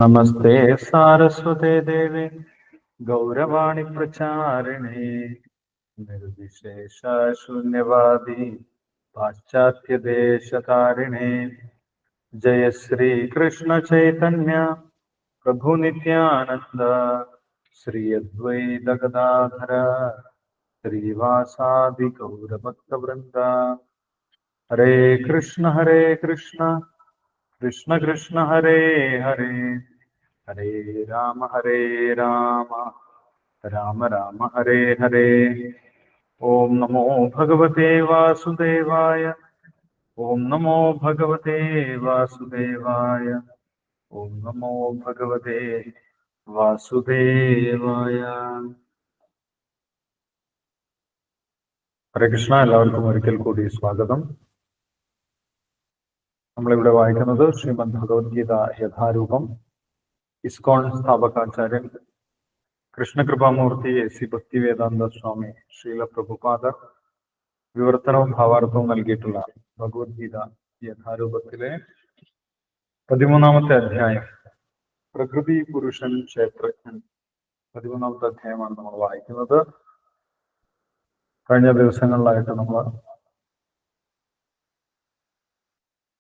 നമസ്തേ സാരസ്വതേ ദേവേ ഗൗരവാണി പ്രചാരിണേ നിർവിശേഷ ശൂന്യവാദി പാശ്ചാത്യദേശകാരിണേ ജയ ശ്രീ കൃഷ്ണ ചൈതന്യ പ്രഭു നിത്യാനന്ദ ശ്രീ അദ്വൈത ഗദാധര ശ്രീവാസാദി ഗൗരഭക്തവൃന്ദ. ഹരേ കൃഷ്ണ കൃഷ്ണ കൃഷ്ണ ഹരേ ഹരേ, ഹരേ രാമ രാമ രാമ ഹരേ ഹരേ. ഓം നമോ ഭഗവതേ വാസുദേവായ, ഓം നമോ ഭഗവതേ വാസുദേവായ, ഓം നമോ ഭഗവതേ വാസുദേവായ. ഹരേ കൃഷ്ണ. എല്ലാവർക്കും ഒരിക്കൽ കൂടി സ്വാഗതം. നമ്മളിവിടെ വായിക്കുന്നത് ശ്രീമദ് ഭഗവത്ഗീത യഥാരൂപം. ഇസ്കോൺ സ്ഥാപകാചാര്യൻ കൃഷ്ണകൃപാമൂർത്തി എ.സി. ഭക്തിവേദാന്ത സ്വാമി ശ്രീല പ്രഭുപാദർ വിവർത്തനവും ഭാവാർത്ഥവും നൽകിയിട്ടുള്ള ഭഗവത്ഗീത യഥാരൂപത്തിലെ 13-ാമത്തെ അധ്യായം, പ്രകൃതി പുരുഷൻ ക്ഷേത്രജ്ഞൻ. 13-ാമത്തെ അധ്യായമാണ് നമ്മൾ വായിക്കുന്നത്. കഴിഞ്ഞ ദിവസങ്ങളിലായിട്ട് നമ്മൾ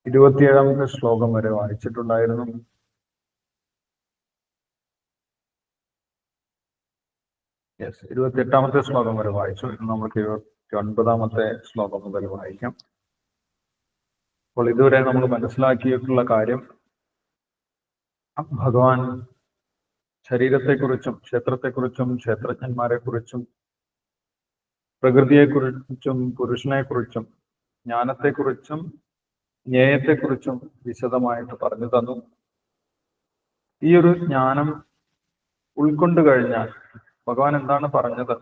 27-ാമത്തെ ശ്ലോകം വരെ വായിച്ചിട്ടുണ്ടായിരുന്നു. യെസ്, 28-ാമത്തെ ശ്ലോകം വരെ വായിച്ചു. ഇന്ന് നമുക്ക് 29-ാമത്തെ ശ്ലോകം മുതൽ വായിക്കാം. അപ്പോൾ ഇതുവരെ നമ്മൾ മനസ്സിലാക്കിയിട്ടുള്ള കാര്യം, ഭഗവാൻ ശരീരത്തെക്കുറിച്ചും ക്ഷേത്രത്തെക്കുറിച്ചും ക്ഷേത്രജ്ഞന്മാരെക്കുറിച്ചും പ്രകൃതിയെക്കുറിച്ചും പുരുഷനെക്കുറിച്ചും ജ്ഞാനത്തെക്കുറിച്ചും ജ്ഞേയത്തെക്കുറിച്ചും വിശദമായിട്ട് പറഞ്ഞു തന്നു. ഈ ഒരു ജ്ഞാനം ഉൾക്കൊണ്ടു കഴിഞ്ഞാൽ, ഭഗവാൻ എന്താണ് പറഞ്ഞത്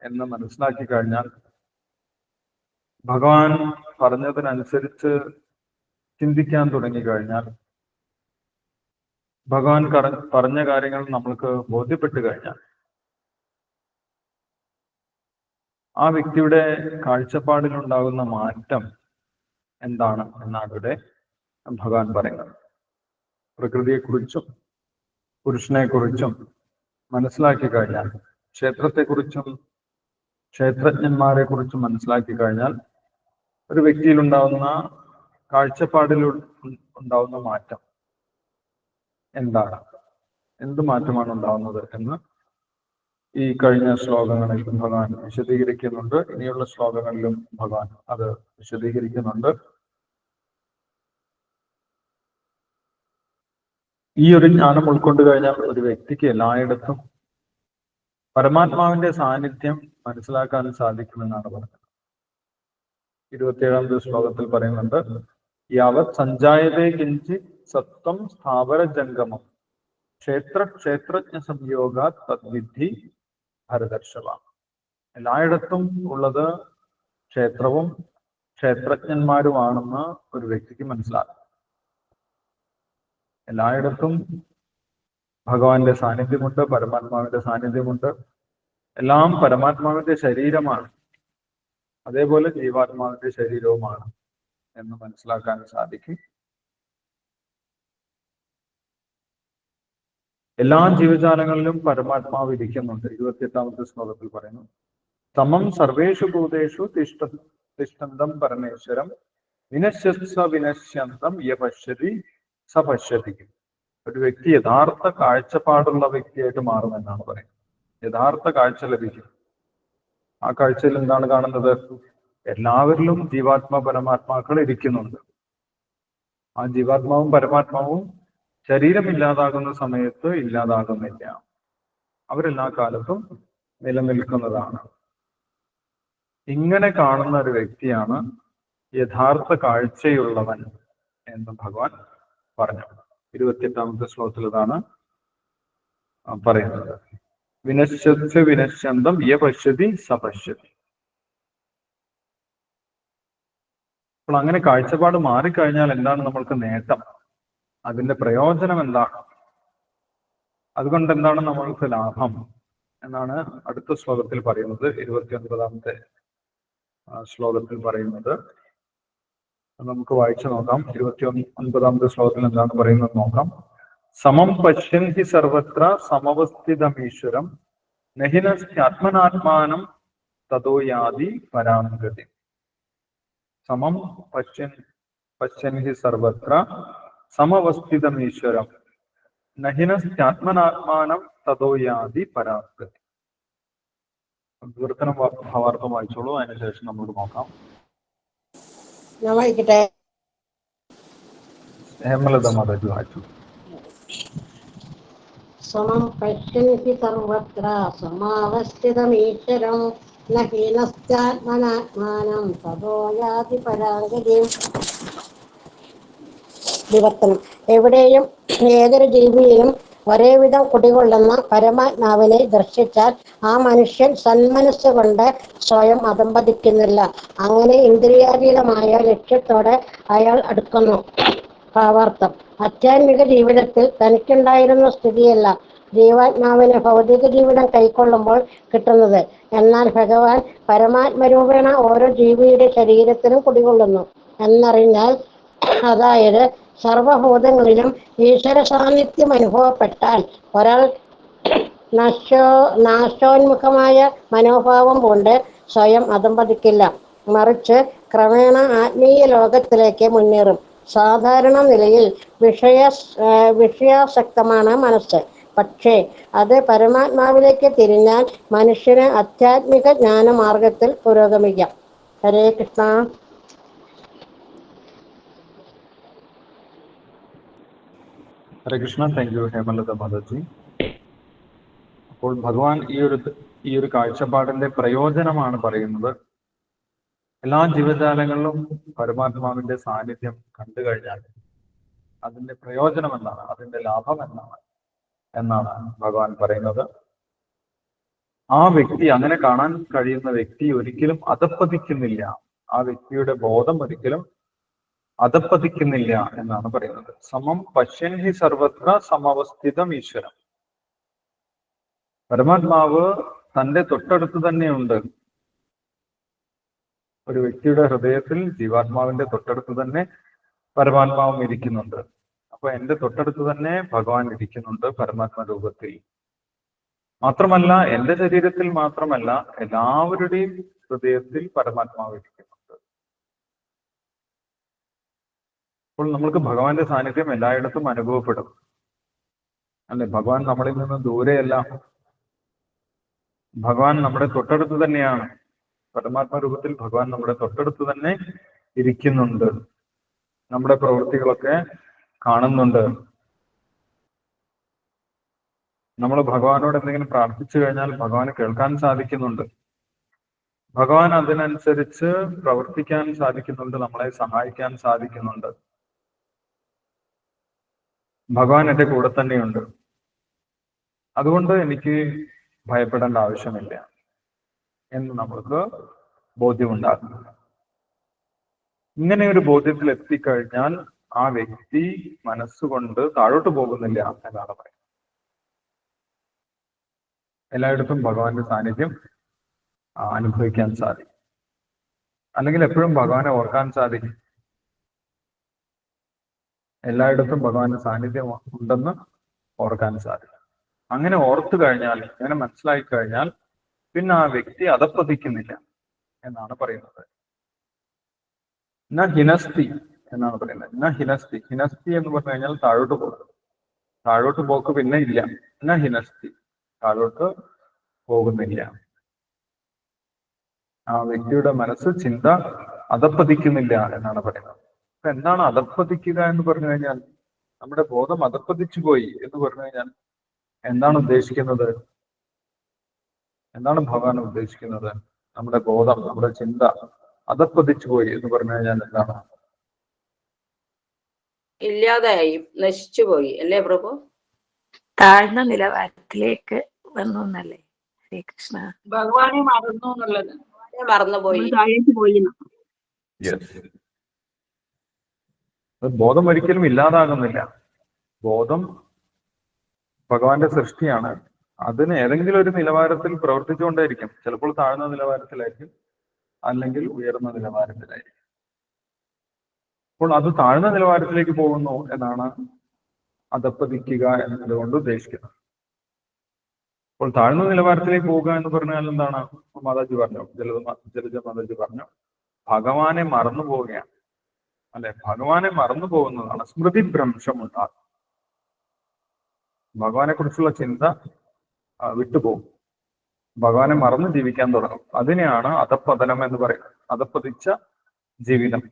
എന്ന് മനസ്സിലാക്കി കഴിഞ്ഞാൽ, ഭഗവാൻ പറഞ്ഞതിനനുസരിച്ച് ചിന്തിക്കാൻ തുടങ്ങി കഴിഞ്ഞാൽ, ഭഗവാൻ പറഞ്ഞ കാര്യങ്ങൾ നമ്മൾക്ക് ബോധ്യപ്പെട്ടു കഴിഞ്ഞാൽ, ആ വ്യക്തിയുടെ കാഴ്ചപ്പാടിലുണ്ടാകുന്ന മാറ്റം എന്താണ് എന്നാണ് ഇവിടെ ഭഗവാൻ പറയുന്നത്. പ്രകൃതിയെക്കുറിച്ചും പുരുഷനെക്കുറിച്ചും മനസ്സിലാക്കി കഴിഞ്ഞാൽ, ക്ഷേത്രത്തെക്കുറിച്ചും ക്ഷേത്രജ്ഞന്മാരെ കുറിച്ചും മനസ്സിലാക്കി കഴിഞ്ഞാൽ, ഒരു വ്യക്തിയിൽ ഉണ്ടാവുന്ന കാഴ്ചപ്പാടിൽ ഉണ്ടാവുന്ന മാറ്റം എന്താണ്, എന്ത് മാറ്റമാണ് ഉണ്ടാവുന്നത് എന്ന് ഈ കഴിഞ്ഞ ശ്ലോകങ്ങളിൽ ഭഗവാൻ വിശദീകരിക്കുന്നുണ്ട്. ഇനിയുള്ള ശ്ലോകങ്ങളിലും ഭഗവാൻ അത് വിശദീകരിക്കുന്നുണ്ട്. ഈ ഒരു ജ്ഞാനം ഉൾക്കൊണ്ടു കഴിഞ്ഞാൽ ഒരു വ്യക്തിക്ക് എല്ലായിടത്തും പരമാത്മാവിന്റെ സാന്നിധ്യം മനസ്സിലാക്കാൻ സാധിക്കുമെന്നാണ് പറഞ്ഞത്. 27-ാമത്തെ ശ്ലോകത്തിൽ പറയുന്നുണ്ട്, യാവത് സഞ്ജായതേ കിഞ്ചിത് സത്വം സ്ഥാവര ജംഗമം ക്ഷേത്രജ്ഞ സംയോഗ തദ്വിദ്ധി ഭരതർഷഭ. എല്ലായിടത്തും ഉള്ളത് ക്ഷേത്രവും ക്ഷേത്രജ്ഞന്മാരുമാണെന്ന് ഒരു വ്യക്തിക്ക് മനസ്സിലാകും. എല്ലായിടത്തും ഭഗവാന്റെ സാന്നിധ്യമുണ്ട്, പരമാത്മാവിന്റെ സാന്നിധ്യമുണ്ട്. എല്ലാം പരമാത്മാവിന്റെ ശരീരമാണ്, അതേപോലെ ജീവാത്മാവിന്റെ ശരീരവുമാണ് എന്ന് മനസ്സിലാക്കാൻ സാധിക്കും. എല്ലാ ജീവജാലങ്ങളിലും പരമാത്മാവ് ഇരിക്കുന്നുണ്ട്. 28-ാമത്തെ ശ്ലോകത്തിൽ പറയുന്നു, സമം സർവേഷു ഭൂതേഷു തിഷ്ഠന്തം പരമേശ്വരം വിനശ്യത്സ വിനശ്യന്തം യ പശ്യതി സ പശ്യതി. ഒരു വ്യക്തി യഥാർത്ഥ കാഴ്ചപ്പാടുള്ള വ്യക്തിയായിട്ട് മാറുമെന്നാണ് പറയുന്നത്. യഥാർത്ഥ കാഴ്ച ലഭിക്കും. ആ കാഴ്ചയിൽ എന്താണ് കാണുന്നത്? എല്ലാവരിലും പരമാത്മാക്കൾ ഇരിക്കുന്നുണ്ട്. ആ ജീവാത്മാവും പരമാത്മാവും ശരീരമില്ലാതാകുന്ന സമയത്ത് ഇല്ലാതാകുന്നില്ല. അവരെല്ലാ കാലത്തും നിലനിൽക്കുന്നതാണ്. ഇങ്ങനെ കാണുന്ന ഒരു വ്യക്തിയാണ് യഥാർത്ഥ കാഴ്ചയുള്ളവൻ എന്ന് ഭഗവാൻ പറഞ്ഞു. 28-ാമത്തെ ശ്ലോകത്തിൽ ഇതാണ് പറയുന്നത്. വിനശ്യന്തം യ പശ്യതി സ പശ്യതി. അപ്പോൾ അങ്ങനെ കാഴ്ചപ്പാട് മാറിക്കഴിഞ്ഞാൽ എന്താണ് നമ്മൾക്ക് നേട്ടം? അതിന്റെ പ്രയോജനം എന്താണ്? അതുകൊണ്ട് എന്താണ് നമ്മൾക്ക് ലാഭം എന്നാണ് അടുത്ത ശ്ലോകത്തിൽ പറയുന്നത്. 29-ാമത്തെ ശ്ലോകത്തിൽ പറയുന്നത് നമുക്ക് വായിച്ചു നോക്കാം. 29-ാമത്തെ ശ്ലോകത്തിൽ എന്താണ് പറയുന്നത് നോക്കാം. സമം പശ്യൻ ഹി സർവത്ര സമവസ്ഥിതമീശ്വരം നഹിനസ്യാത്മനാത്മാനം തതോ യാതി പരാംഗതി. സമം പശ്യൻ ഹി സർവത്ര സമവസ്ഥിതമീശ്വരം നഹിനസ്യാത്മനാത്മാനം തതോ യാതി പരാംഗതി. വിവർത്തനം ഭാവാർത്ഥം വായിച്ചോളൂ, അതിനുശേഷം നമുക്ക് നോക്കാം. ഹേമലത മാതാജി വായിച്ചു. സമം പശ്യന്തി സർവത്ര സമാവസ്ഥിതമീശ്വരം നഹീനസ്യാത്മനാത്മാനം തതോ യാതി പരാംഗതിം. വിവർത്തനം: എവിടെയും ഏതൊരു ജീവിയിലും ഒരേവിധം കുടികൊള്ളുന്ന പരമാത്മാവിനെ ദർശിച്ചാൽ ആ മനുഷ്യൻ സന്മനസ്സുകൊണ്ട് സ്വയം അധംപതിക്കുന്നില്ല. അങ്ങനെ ഇന്ദ്രിയാതീതമായ ലക്ഷ്യത്തോടെ അയാൾ അടുക്കുന്നു. ഭാവാർത്ഥം: ആധ്യാത്മിക ജീവിതത്തിൽ തനിക്കുണ്ടായിരുന്ന സ്ഥിതിയല്ല ജീവാത്മാവിന് ഭൗതിക ജീവിതം കൈക്കൊള്ളുമ്പോൾ കിട്ടുന്നത്. എന്നാൽ ഭഗവാൻ പരമാത്മരൂപേണ ഓരോ ജീവിയുടെ ശരീരത്തിലും കുടികൊള്ളുന്നു എന്നറിഞ്ഞാൽ, അതായത് സർവഭൂതങ്ങളിലും ഈശ്വര സാന്നിധ്യം അനുഭവപ്പെട്ടാൽ ഒരാൾ നാശോന്മുഖമായ മനോഭാവം കൊണ്ട് സ്വയം അധംപതിക്കില്ല. മറിച്ച് ക്രമേണ ആത്മീയ ലോകത്തിലേക്ക് മുന്നേറും. സാധാരണ നിലയിൽ വിഷയാസക്തമാണ് മനസ്സ്. പക്ഷേ അത് പരമാത്മാവിലേക്ക് തിരിഞ്ഞാൽ മനുഷ്യന് ആധ്യാത്മിക ജ്ഞാനമാർഗത്തിൽ പുരോഗമിക്കാം. ഹരേ കൃഷ്ണ. ഹരേ കൃഷ്ണ. Thank you Hemalatha Mataji. അപ്പോൾ ഭഗവാൻ ഈ ഒരു കാഴ്ചപ്പാടിന്റെ പ്രയോജനമാണ് പറയുന്നത്. എല്ലാ ജീവജാലങ്ങളിലും പരമാത്മാവിന്റെ സാന്നിധ്യം കണ്ടു കഴിഞ്ഞാൽ അതിന്റെ പ്രയോജനം എന്താണ്, അതിന്റെ ലാഭം എന്നാണ് ഭഗവാൻ പറയുന്നത്. ആ വ്യക്തി, അങ്ങനെ കാണാൻ കഴിയുന്ന വ്യക്തി ഒരിക്കലും അധപ്പതിക്കുന്നില്ല. ആ വ്യക്തിയുടെ ബോധം ഒരിക്കലും അധപ്പതിക്കുന്നില്ല എന്നാണ് പറയുന്നത്. സമം പശ്യൻ ഹി സർവത്ര സമവസ്ഥിതം ഈശ്വരം. പരമാത്മാവ് തന്റെ തൊട്ടടുത്ത് തന്നെയുണ്ട്. ഒരു വ്യക്തിയുടെ ഹൃദയത്തിൽ ജീവാത്മാവിന്റെ തൊട്ടടുത്ത് തന്നെ പരമാത്മാവും ഇരിക്കുന്നുണ്ട്. അപ്പൊ എന്റെ തൊട്ടടുത്ത് തന്നെ ഭഗവാൻ ഇരിക്കുന്നുണ്ട് പരമാത്മ രൂപത്തിൽ. മാത്രമല്ല എന്റെ ശരീരത്തിൽ മാത്രമല്ല, എല്ലാവരുടെയും ഹൃദയത്തിൽ പരമാത്മാവ് ഇരിക്കുന്നുണ്ട്. അപ്പോൾ നമ്മൾക്ക് ഭഗവാന്റെ സാന്നിധ്യം എല്ലായിടത്തും അനുഭവപ്പെടും, അല്ലെ? ഭഗവാൻ നമ്മളിൽ നിന്ന് ദൂരെയല്ല, ഭഗവാൻ നമ്മുടെ തൊട്ടടുത്ത് തന്നെയാണ്. പരമാത്മ രൂപത്തിൽ ഭഗവാൻ നമ്മുടെ തൊട്ടടുത്ത് തന്നെ ഇരിക്കുന്നുണ്ട്. നമ്മുടെ പ്രവൃത്തികളൊക്കെ കാണുന്നുണ്ട്. നമ്മൾ ഭഗവാനോട് എന്തെങ്കിലും പ്രാർത്ഥിച്ചു കഴിഞ്ഞാൽ ഭഗവാന് കേൾക്കാൻ സാധിക്കുന്നുണ്ട്. ഭഗവാൻ അതിനനുസരിച്ച് പ്രവർത്തിക്കാൻ സാധിക്കുന്നുണ്ട്, നമ്മളെ സഹായിക്കാൻ സാധിക്കുന്നുണ്ട്. ഭഗവാൻ എന്റെ കൂടെ തന്നെയുണ്ട്. അതുകൊണ്ട് എനിക്ക് ഭയപ്പെടേണ്ട ആവശ്യമില്ല എന്ന് നമ്മൾക്ക് ബോധ്യമുണ്ടാകും. ഇങ്ങനെ ഒരു ബോധ്യത്തിൽ എത്തിക്കഴിഞ്ഞാൽ ആ വ്യക്തി മനസ്സുകൊണ്ട് താഴോട്ട് പോകുന്നില്ല എന്നാണ് പറയുന്നത്. എല്ലായിടത്തും ഭഗവാന്റെ സാന്നിധ്യം അനുഭവിക്കാൻ സാധിക്കും, അല്ലെങ്കിൽ എപ്പോഴും ഭഗവാനെ ഓർക്കാൻ സാധിക്കും. എല്ലായിടത്തും ഭഗവാന്റെ സാന്നിധ്യം ഉണ്ടെന്ന് ഓർക്കാൻ സാധിക്കും. അങ്ങനെ ഓർത്തു കഴിഞ്ഞാൽ, അങ്ങനെ മനസ്സിലാക്കി കഴിഞ്ഞാൽ പിന്നെ ആ വ്യക്തി അധപ്പതിക്കുന്നില്ല എന്നാണ് പറയുന്നത്. ന ഹിനസ്തി എന്നാണ് പറയുന്നത്. ന ഹിനസ്തി. ഹിനസ്തി എന്ന് പറഞ്ഞു കഴിഞ്ഞാൽ താഴോട്ട് പോകും. താഴോട്ട് പോക്ക് പിന്നെ ഇല്ല. ന ഹിനസ്തി, താഴോട്ട് പോകുന്നില്ല. ആ വ്യക്തിയുടെ മനസ്സ്, ചിന്ത അധപ്പതിക്കുന്നില്ല എന്നാണ് പറയുന്നത്. അപ്പൊ എന്താണ് അധപ്പതിക്കുക എന്ന് പറഞ്ഞു കഴിഞ്ഞാൽ? നമ്മുടെ ബോധം അധപ്പതിച്ചു പോയി എന്ന് പറഞ്ഞു കഴിഞ്ഞാൽ എന്താണ് ഉദ്ദേശിക്കുന്നത്? എന്താണ് ഭഗവാൻ ഉദ്ദേശിക്കുന്നത്? നമ്മുടെ ബോധം, നമ്മുടെ ചിന്ത അധപ്പതിച്ചു പോയി എന്ന് പറഞ്ഞു കഴിഞ്ഞാൽ എന്താണ്? ഇല്ലാതായി, നശിച്ചുപോയി അല്ലേ പ്രഭു? താഴ്ന്ന നിലവാരത്തിലേക്ക് വന്നു എന്നല്ലേ ശ്രീകൃഷ്ണ? ഭഗവാനെ മറന്നു എന്നുള്ളത്, മറന്നുപോയി, പോയി. ബോധം ഒരിക്കലും ഇല്ലാതാകുന്നില്ല. ബോധം ഭഗവാന്റെ സൃഷ്ടിയാണ്. അതിന് ഏതെങ്കിലും ഒരു നിലവാരത്തിൽ പ്രവർത്തിച്ചുകൊണ്ടേയിരിക്കും. ചിലപ്പോൾ താഴ്ന്ന നിലവാരത്തിലായിരിക്കും, അല്ലെങ്കിൽ ഉയർന്ന നിലവാരത്തിലായിരിക്കും. അപ്പോൾ അത് താഴ്ന്ന നിലവാരത്തിലേക്ക് പോകുന്നു എന്നാണ് അധപ്പതിക്കുക എന്നതുകൊണ്ട് ഉദ്ദേശിക്കുന്നത്. അപ്പോൾ താഴ്ന്ന നിലവാരത്തിലേക്ക് പോവുക എന്ന് പറഞ്ഞാൽ എന്താണ്? മാതാജി പറഞ്ഞു, ജലജ മാതാജി പറഞ്ഞു, ഭഗവാനെ മറന്നു പോവുകയാണ്. അല്ലെ, ഭഗവാനെ മറന്നു പോകുന്നതാണ് സ്മൃതി ഭ്രംശം ഉണ്ടാകും. ഭഗവാനെ കുറിച്ചുള്ള ചിന്ത വിട്ടുപോകും, ഭഗവാനെ മറന്ന് ജീവിക്കാൻ തുടങ്ങും. അതിനെയാണ് അധപ്പതനം എന്ന് പറയുന്നത്. അധപ്പതിച്ച ജീവിതം.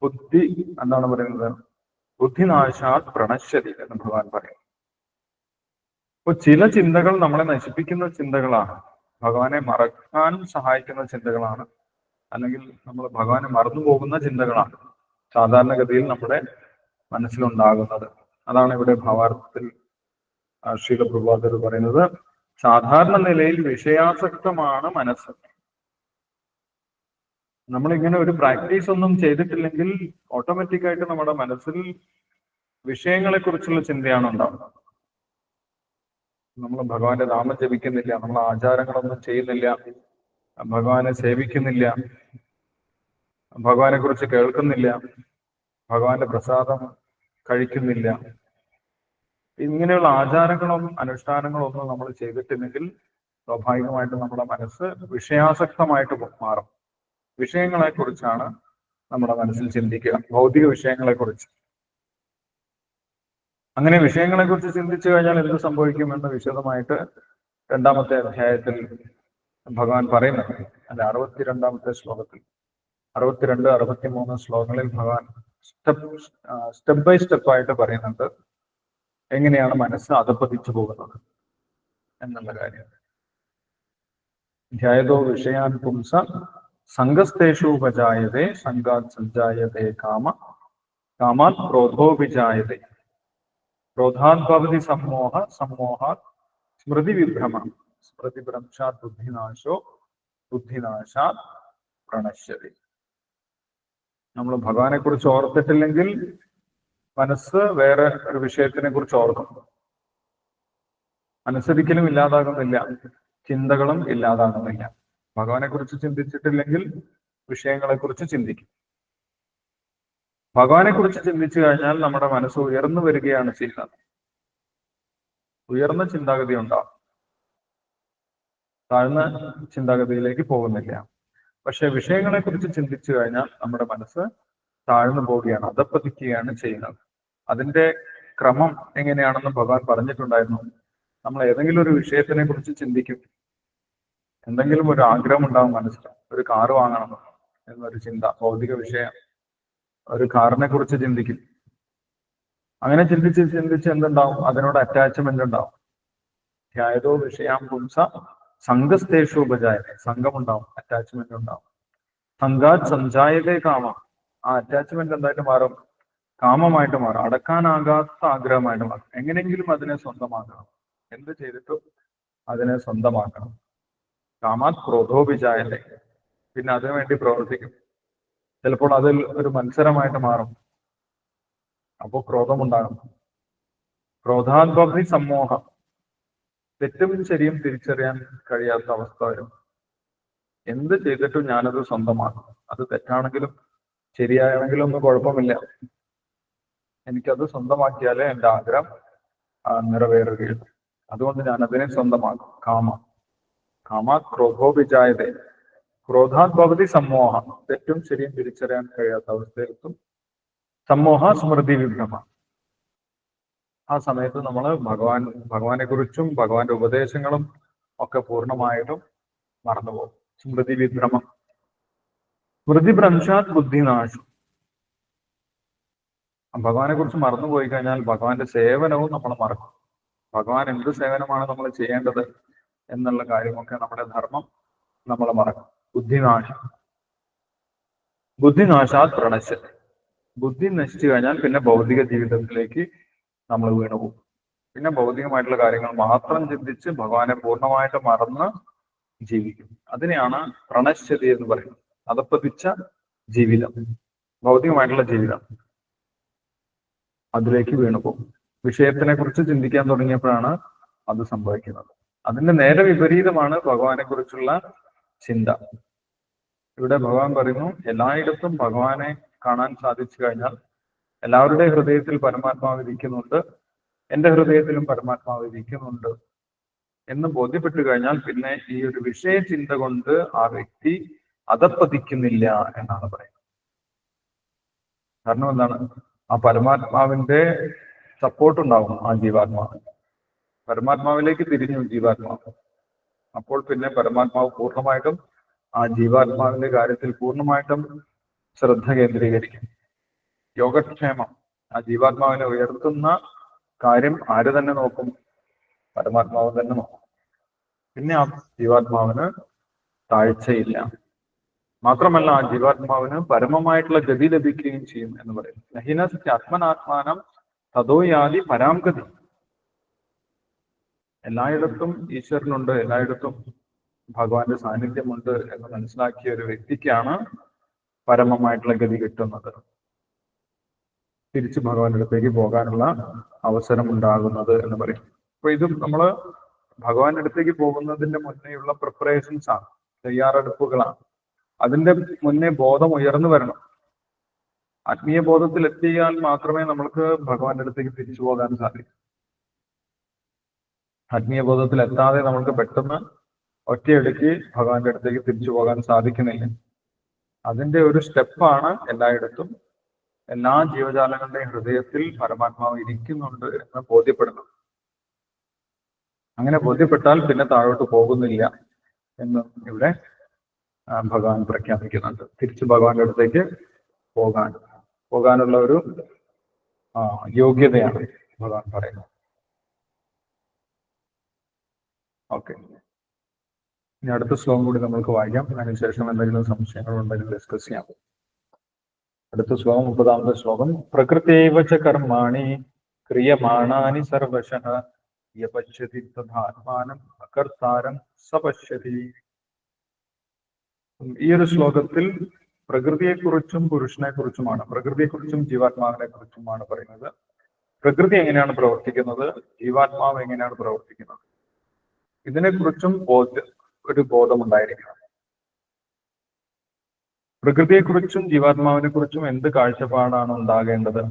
ബുദ്ധി എന്താണ് പറയുന്നത്? ബുദ്ധിനാശാത് പ്രണശ്യതി എന്ന് ഭഗവാൻ പറയും. അപ്പൊ ചില ചിന്തകൾ നമ്മളെ നശിപ്പിക്കുന്ന ചിന്തകളാണ്, ഭഗവാനെ മറക്കാൻ സഹായിക്കുന്ന ചിന്തകളാണ്, അല്ലെങ്കിൽ നമ്മൾ ഭഗവാനെ മറന്നു പോകുന്ന ചിന്തകളാണ് സാധാരണഗതിയിൽ നമ്മുടെ മനസ്സിലുണ്ടാകുന്നത്. അതാണ് ഇവിടെ ഭാവാർത്ഥത്തിൽ ശ്രീല പ്രഭുപാദർ പറയുന്നത്. സാധാരണ നിലയിൽ വിഷയാസക്തമാണ് മനസ്സ്. നമ്മളിങ്ങനെ ഒരു പ്രാക്ടീസ് ഒന്നും ചെയ്തിട്ടില്ലെങ്കിൽ ഓട്ടോമാറ്റിക്കായിട്ട് നമ്മുടെ മനസ്സിൽ വിഷയങ്ങളെ കുറിച്ചുള്ള ചിന്തയാണ് ഉണ്ടാവുന്നത്. നമ്മൾ ഭഗവാന്റെ നാമം ജപിക്കുന്നില്ല, നമ്മൾ ആചാരങ്ങളൊന്നും ചെയ്യുന്നില്ല, ഭഗവാനെ സേവിക്കുന്നില്ല, ഭഗവാനെ കുറിച്ച് കേൾക്കുന്നില്ല, ഭഗവാന്റെ പ്രസാദം കഴിക്കുന്നില്ല. ഇങ്ങനെയുള്ള ആചാരങ്ങളും അനുഷ്ഠാനങ്ങളും ഒന്നും നമ്മൾ ചെയ്തിട്ടില്ലെങ്കിൽ സ്വാഭാവികമായിട്ടും നമ്മുടെ മനസ്സ് വിഷയാസക്തമായിട്ട് മാറും. വിഷയങ്ങളെ കുറിച്ചാണ് നമ്മുടെ മനസ്സിൽ ചിന്തിക്കുക, ഭൗതിക വിഷയങ്ങളെ കുറിച്ച്. അങ്ങനെ വിഷയങ്ങളെ കുറിച്ച് ചിന്തിച്ചു കഴിഞ്ഞാൽ എന്ത് സംഭവിക്കുമെന്ന് വിശദമായിട്ട് 2-ാമത്തെ അധ്യായത്തിൽ ഭഗവാൻ പറയുന്നുണ്ട്. അല്ല, 62-ാമത്തെ ശ്ലോകത്തിൽ 62, 63 ശ്ലോകങ്ങളിൽ ഭഗവാൻ സ്റ്റെപ്പ് ബൈ സ്റ്റെപ്പ് ആയിട്ട് പറയുന്നുണ്ട് എങ്ങനെയാണ് മനസ്സ് അധപ്പതിച്ചു പോകുന്നത് എന്നുള്ള കാര്യം. ധ്യായതോ വിഷയാൻ പുംസ സംഗസ്തേഷു ഉപജായതേ സംഗാത് സഞ്ജായതേ കാമാത് ക്രോധോഭിജായതേ ക്രോധാത് ഭവതി സമ്മോഹാത് സ്മൃതി വിഭ്രമ സ്മൃതിഭ്രംശാത് ബുദ്ധിനാശാത് പ്രണശ്യതി. നമ്മൾ ഭഗവാനെ കുറിച്ച് ഓർത്തിട്ടില്ലെങ്കിൽ മനസ്സ് വേറെ ഒരു വിഷയത്തിനെ കുറിച്ച് ഓർക്കും. മനസ്സൊരിക്കലും ഇല്ലാതാകുന്നില്ല, ചിന്തകളും ഇല്ലാതാകുന്നില്ല. ഭഗവാനെ കുറിച്ച് ചിന്തിച്ചിട്ടില്ലെങ്കിൽ വിഷയങ്ങളെ കുറിച്ച് ചിന്തിക്കും. ഭഗവാനെ കുറിച്ച് ചിന്തിച്ചു കഴിഞ്ഞാൽ നമ്മുടെ മനസ്സ് ഉയർന്നു വരികയാണ് ചെയ്യുന്നത്. ഉയർന്ന ചിന്താഗതി ഉണ്ടാവും, താഴ്ന്ന ചിന്താഗതിയിലേക്ക് പോകുന്നില്ല. പക്ഷെ വിഷയങ്ങളെ കുറിച്ച് ചിന്തിച്ചു കഴിഞ്ഞാൽ നമ്മുടെ മനസ്സ് താഴ്ന്നു പോവുകയാണ്, അധപ്പതിക്കുകയാണ് ചെയ്യുന്നത്. അതിന്റെ ക്രമം എങ്ങനെയാണെന്ന് ഭഗവാൻ പറഞ്ഞിട്ടുണ്ടായിരുന്നു. നമ്മൾ ഏതെങ്കിലും ഒരു വിഷയത്തിനെ കുറിച്ച് ചിന്തിക്കും, എന്തെങ്കിലും ഒരു ആഗ്രഹം ഉണ്ടാവും മനസ്സിൽ, ഒരു കാറ് വാങ്ങണം എന്നൊരു ചിന്ത, ഭൗതിക വിഷയം, ഒരു കാറിനെ കുറിച്ച് ചിന്തിക്കും. അങ്ങനെ ചിന്തിച്ച് എന്തുണ്ടാവും? അതിനോട് അറ്റാച്ച്മെന്റ് ഉണ്ടാവും. ധ്യായതോ വിഷയാം പുംസ സംഘസ്തേഷു ഉപജായതേ, സംഘമുണ്ടാവും, അറ്റാച്ച്മെന്റ് ഉണ്ടാവും. സംഘാത് സഞ്ജായതേ കാമ, ആ അറ്റാച്ച്മെന്റ് എന്തായിട്ട് മാറും? കാമമായിട്ട് മാറും, അടക്കാനാകാത്ത ആഗ്രഹമായിട്ട് മാറും. എങ്ങനെയെങ്കിലും അതിനെ സ്വന്തമാക്കണം, എന്ത് ചെയ്തിട്ടും അതിനെ സ്വന്തമാക്കണം. കാമാത് ക്രോധോഭിജായതേ, പിന്നെ അതിനുവേണ്ടി പ്രവർത്തിക്കും. ചിലപ്പോൾ അതിൽ ഒരു മത്സരമായിട്ട് മാറും, അപ്പോൾ ക്രോധമുണ്ടാകും. ക്രോധാത്ഭവതി സമ്മോഹം, തെറ്റും ശരിയും തിരിച്ചറിയാൻ കഴിയാത്ത അവസ്ഥ വരും. എന്ത് ചെയ്തിട്ടും ഞാനത് സ്വന്തമാക്കും, അത് തെറ്റാണെങ്കിലും ശരിയാണെങ്കിലും ഒന്നും കുഴപ്പമില്ല, എനിക്കത് സ്വന്തമാക്കിയാലേ എൻ്റെ ആഗ്രഹം നിറവേറുകയുള്ളൂ. അതുകൊണ്ട് ഞാൻ അതിനെ സ്വന്തമാക്കും. കാമാത് ക്രോധോഭിജായതേ, ക്രോധാത് ഭവതി സമ്മോഹ, തെറ്റും ശരിയും തിരിച്ചറിയാൻ കഴിയാത്ത അവസ്ഥയിലെത്തും. സമ്മോഹ സ്മൃതി വിഭ്രമ, ആ സമയത്ത് നമ്മൾ ഭഗവാനെ കുറിച്ചും ഭഗവാന്റെ ഉപദേശങ്ങളും ഒക്കെ പൂർണ്ണമായിട്ടും മറന്നുപോകും. സ്മൃതി വിഭ്രമം. സ്മൃതിഭ്രംശാത് ബുദ്ധിനാശം. ഭഗവാനെ കുറിച്ച് മറന്നുപോയി കഴിഞ്ഞാൽ ഭഗവാന്റെ സേവനവും നമ്മൾ മറക്കും. ഭഗവാൻ എന്ത് സേവനമാണ് നമ്മൾ ചെയ്യേണ്ടത് എന്നുള്ള കാര്യമൊക്കെ, നമ്മുടെ ധർമ്മം നമ്മൾ മറക്കും. ബുദ്ധിനാശാത് പ്രണശ്യതി. ബുദ്ധി നശിച്ചു കഴിഞ്ഞാൽ പിന്നെ ഭൗതിക ജീവിതത്തിലേക്ക് നമ്മൾ വീണുപോകും. പിന്നെ ഭൗതികമായിട്ടുള്ള കാര്യങ്ങൾ മാത്രം ചിന്തിച്ച് ഭഗവാനെ പൂർണ്ണമായിട്ട് മറന്ന് ജീവിക്കും. അതിനെയാണ് പ്രണശ്യതി എന്ന് പറയുന്നത്. അധപ്പതിച്ച ജീവിതം, ഭൗതികമായിട്ടുള്ള ജീവിതം, അതിലേക്ക് വീണുപോകും. വിഷയത്തിനെ കുറിച്ച് ചിന്തിക്കാൻ തുടങ്ങിയപ്പോഴാണ് അത് സംഭവിക്കുന്നത്. അതിന്റെ നേരെ വിപരീതമാണ് ഭഗവാനെ കുറിച്ചുള്ള ചിന്ത. ഇവിടെ ഭഗവാൻ പറയുന്നു, എല്ലായിടത്തും ഭഗവാനെ കാണാൻ സാധിച്ചു കഴിഞ്ഞാൽ, എല്ലാവരുടെ ഹൃദയത്തിൽ പരമാത്മാവ് ഇരിക്കുന്നുണ്ട്, എൻ്റെ ഹൃദയത്തിലും പരമാത്മാവ് ഇരിക്കുന്നുണ്ട് എന്ന് ബോധ്യപ്പെട്ടു കഴിഞ്ഞാൽ പിന്നെ ഈ ഒരു വിഷയചിന്ത കൊണ്ട് ആ വ്യക്തി അധപ്പതിക്കുന്നില്ല എന്നാണ് പറയുന്നത്. കാരണം എന്താണ്? ആ പരമാത്മാവിന്റെ സപ്പോർട്ട് ഉണ്ടാവും ആ ജീവാത്മാവ്. പരമാത്മാവിലേക്ക് തിരിഞ്ഞു ജീവാത്മാവ്. അപ്പോൾ പിന്നെ പരമാത്മാവ് പൂർണ്ണമായിട്ടും ആ ജീവാത്മാവിന്റെ കാര്യത്തിൽ പൂർണ്ണമായിട്ടും ശ്രദ്ധ കേന്ദ്രീകരിക്കും. യോഗക്ഷേമം, ആ ജീവാത്മാവിനെ ഉയർത്തുന്ന കാര്യം ആര് തന്നെ നോക്കും? പരമാത്മാവ് തന്നെ നോക്കും. പിന്നെ ആ ജീവാത്മാവിന് താഴ്ചയില്ല. മാത്രമല്ല ആ ജീവാത്മാവിന് പരമമായിട്ടുള്ള ഗതി ലഭിക്കുകയും ചെയ്യും എന്ന് പറയും. നഹിനസ്യ ആത്മനാത്മാനം തതോ യാതി പരാംഗതി. എല്ലായിടത്തും ഈശ്വരനുണ്ട്, എല്ലായിടത്തും ഭഗവാന്റെ സാന്നിധ്യമുണ്ട് എന്ന് മനസ്സിലാക്കിയ ഒരു വ്യക്തിക്കാണ് പരമമായിട്ടുള്ള ഗതി കിട്ടുന്നത്. തിരിച്ച് ഭഗവാന്റെ അടുത്തേക്ക് പോകാനുള്ള അവസരം ഉണ്ടാകുന്നത് എന്ന് പറയും. അപ്പൊ ഇത് നമ്മള് ഭഗവാന്റെ അടുത്തേക്ക് പോകുന്നതിന്റെ മുന്നേയുള്ള പ്രിപ്പറേഷൻസ് ആണ്, തയ്യാറെടുപ്പുകളാണ്. അതിന്റെ മുന്നേ ബോധം ഉയർന്നു വരണം. ആത്മീയ ബോധത്തിൽ എത്തിയാൽ മാത്രമേ നമ്മൾക്ക് ഭഗവാന്റെ അടുത്തേക്ക് തിരിച്ചു പോകാൻ സാധിക്കൂ. ആത്മീയ ബോധത്തിൽ എത്താതെ നമ്മൾക്ക് പെട്ടെന്ന് ഒറ്റയടിക്ക് ഭഗവാന്റെ അടുത്തേക്ക് തിരിച്ചു പോകാൻ സാധിക്കുന്നില്ല. അതിന്റെ ഒരു സ്റ്റെപ്പാണ് എല്ലായിടത്തും എല്ലാ ജീവജാലങ്ങളുടെയും ഹൃദയത്തിൽ പരമാത്മാവ് ഇരിക്കുന്നുണ്ട് എന്ന് ബോധ്യപ്പെടുന്നത്. അങ്ങനെ ബോധ്യപ്പെട്ടാൽ പിന്നെ താഴോട്ട് പോകുന്നില്ല എന്ന് ഇവിടെ ഭഗവാൻ പ്രഖ്യാപിക്കുന്നുണ്ട്. തിരിച്ച് ഭഗവാന്റെ അടുത്തേക്ക് പോകാനുള്ള ഒരു യോഗ്യതയാണ് ഭഗവാൻ പറയുന്നത്. ഓക്കെ, ഇനി അടുത്ത ശ്ലോകം കൂടി നമ്മൾക്ക് വായിക്കാം. അതിനുശേഷം എന്തെങ്കിലും സംശയങ്ങൾ ഉണ്ടെങ്കിൽ ഡിസ്കസ് ചെയ്യാം. അടുത്ത ശ്ലോകം 30ാമത്തെ ശ്ലോകം. പ്രകൃതേവ ച കർമാണി ക്രിയമാണാനി സർവശഃ യപശ്യതി തഥാത്മാനം അകർത്താരം സപശ്യതി. ഈ ഒരു ശ്ലോകത്തിൽ പ്രകൃതിയെക്കുറിച്ചും പുരുഷനെ കുറിച്ചുമാണ്, പ്രകൃതിയെക്കുറിച്ചും ജീവാത്മാവിനെ കുറിച്ചുമാണ് പറയുന്നത്. പ്രകൃതി എങ്ങനെയാണ് പ്രവർത്തിക്കുന്നത്, ജീവാത്മാവ് എങ്ങനെയാണ് പ്രവർത്തിക്കുന്നത്, ഇതിനെക്കുറിച്ചും ഒരു ബോധമുണ്ടായിരിക്കണം. പ്രകൃതിയെക്കുറിച്ചും ജീവാത്മാവിനെ കുറിച്ചും എന്ത് കാഴ്ചപ്പാടാണ് ഉണ്ടാകേണ്ടത്,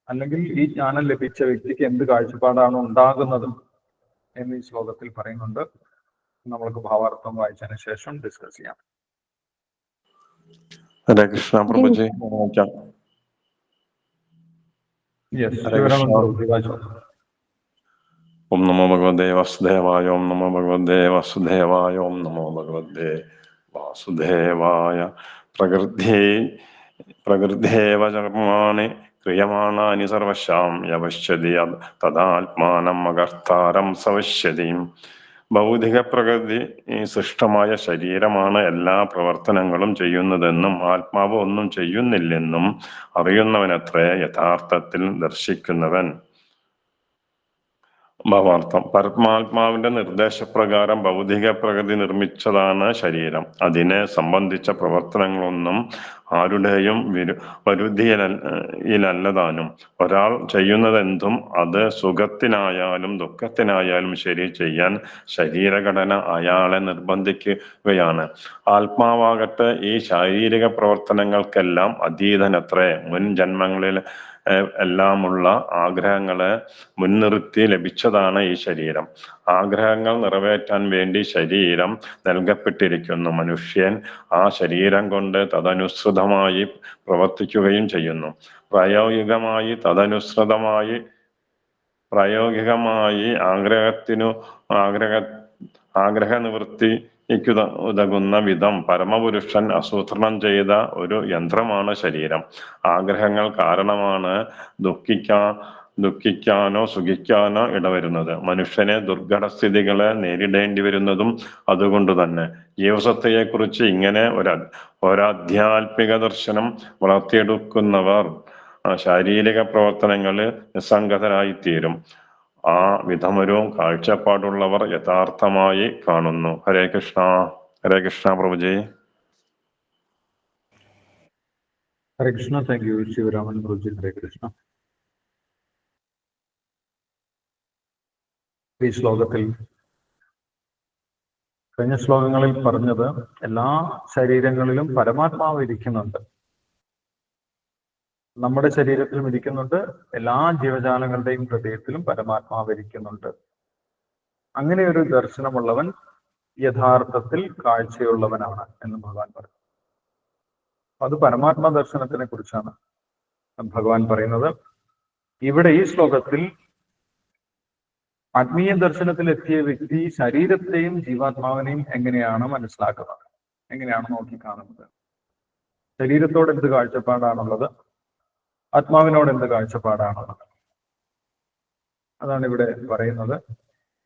അല്ലെങ്കിൽ ഈ ജ്ഞാനം ലഭിച്ച വ്യക്തിക്ക് എന്ത് കാഴ്ചപ്പാടാണ് ഉണ്ടാകുന്നത് എന്ന് ഈ ശ്ലോകത്തിൽ പറയുന്നുണ്ട്. നമ്മൾക്ക് ഭാവാർത്ഥം വായിച്ചതിന് ശേഷം ഡിസ്കസ് ചെയ്യാം. ഹരേ കൃഷ്ണ പ്രഭുജി. ഓം നമോ ഭഗവതേ വാസുദേവായ. ഓം നമോ ഭഗവതേ വാസുദേവായ. ഓം നമോ ഭഗവതേ വാസുദേവായ. പ്രകൃതേവ കർമാണി ക്രിയമാണാനി സർവശാം യപശ്യതി തദാത്മാനം അകർത്താരം സപശ്യതി. ഭൗതിക പ്രകൃതി സൃഷ്ടമായ ശരീരമാണ് എല്ലാ പ്രവർത്തനങ്ങളും ചെയ്യുന്നതെന്നും ആത്മാവ് ഒന്നും ചെയ്യുന്നില്ലെന്നും അറിയുന്നവനത്രേ യഥാർത്ഥത്തിൽ ദർശിക്കുന്നവൻ. ഭാവാർത്ഥം. പരമാത്മാവിന്റെ നിർദ്ദേശപ്രകാരം ഭൗതിക പ്രകൃതി നിർമ്മിച്ചതാണ് ശരീരം. അതിനെ സംബന്ധിച്ച പ്രവർത്തനങ്ങളൊന്നും ആരുടെയും വരുതിയിലല്ലതാനും. ഒരാൾ ചെയ്യുന്നതെന്തും അത് സുഖത്തിനായാലും ദുഃഖത്തിനായാലും ശരി ചെയ്യാൻ ശരീരഘടന അയാളെ നിർബന്ധിക്കുകയാണ്. ആത്മാവാകട്ടെ ഈ ശാരീരിക പ്രവർത്തനങ്ങൾക്കെല്ലാം അതീതനത്രേ. മുൻ ജന്മങ്ങളിൽ എല്ലാമുള്ള ആഗ്രഹങ്ങളെ മുൻനിർത്തി ലഭിച്ചതാണ് ഈ ശരീരം. ആഗ്രഹങ്ങൾ നിറവേറ്റാൻ വേണ്ടി ശരീരം നൽകപ്പെട്ടിരിക്കുന്നു. മനുഷ്യൻ ആ ശരീരം കൊണ്ട് തദനുസൃതമായി പ്രവർത്തിക്കുകയും ചെയ്യുന്നു. പ്രായോഗികമായി ആഗ്രഹ നിവൃത്തിക്ക് ഉതകുന്ന വിധം പരമപുരുഷൻ ആസൂത്രണം ചെയ്ത ഒരു യന്ത്രമാണ് ശരീരം. ആഗ്രഹങ്ങൾ കാരണമാണ് ദുഃഖിക്കാനോ സുഖിക്കാനോ ഇടവരുന്നത്. മനുഷ്യനെ ദുർഘടസ്ഥിതികളെ നേരിടേണ്ടി വരുന്നതും അതുകൊണ്ട് തന്നെ. ജീവസത്തയെക്കുറിച്ച് ഇങ്ങനെ ഒരാധ്യാത്മിക ദർശനം വളർത്തിയെടുക്കുന്നവർ ശാരീരിക പ്രവർത്തനങ്ങളിൽ നിസ്സംഗതരായിത്തീരും. ആ വിധമൊരു കാഴ്ചപ്പാടുള്ളവർ യഥാർത്ഥമായി കാണുന്നു. ഹരേ കൃഷ്ണ. ഹരേ കൃഷ്ണ പ്രഭുജി. ഹരേ കൃഷ്ണ. Thank U Sivaraman പ്രഭുജി. ഹരേ കൃഷ്ണ. ഈ ശ്ലോകത്തിൽ കഴിഞ്ഞ ശ്ലോകങ്ങളിൽ പറഞ്ഞത് എല്ലാ ശരീരങ്ങളിലും പരമാത്മാവ് ഇരിക്കുന്നുണ്ട്. നമ്മുടെ ശരീരത്തിലും ഇരിക്കുന്നുണ്ട്, എല്ലാ ജീവജാലങ്ങളുടെയും ഹൃദയത്തിലും പരമാത്മാവ് ഇരിക്കുന്നുണ്ട്. അങ്ങനെ ഒരു ദർശനമുള്ളവൻ യഥാർത്ഥത്തിൽ കാഴ്ചയുള്ളവനാണ് എന്ന് ഭഗവാൻ പറഞ്ഞു. അത് പരമാത്മാ ദർശനത്തിനെ കുറിച്ചാണ് ഭഗവാൻ പറയുന്നത്. ഇവിടെ ഈ ശ്ലോകത്തിൽ ആത്മീയ ദർശനത്തിൽ എത്തിയ വ്യക്തി ശരീരത്തെയും ജീവാത്മാവിനെയും എങ്ങനെയാണ് മനസ്സിലാക്കുന്നത്, എങ്ങനെയാണ് നോക്കിക്കാണുന്നത്, ശരീരത്തോട് എന്ത് കാഴ്ചപ്പാടാണുള്ളത്, ആത്മാവിനോട് എന്ത് കാഴ്ചപ്പാടാണുള്ളത്, അതാണ് ഇവിടെ പറയുന്നത്.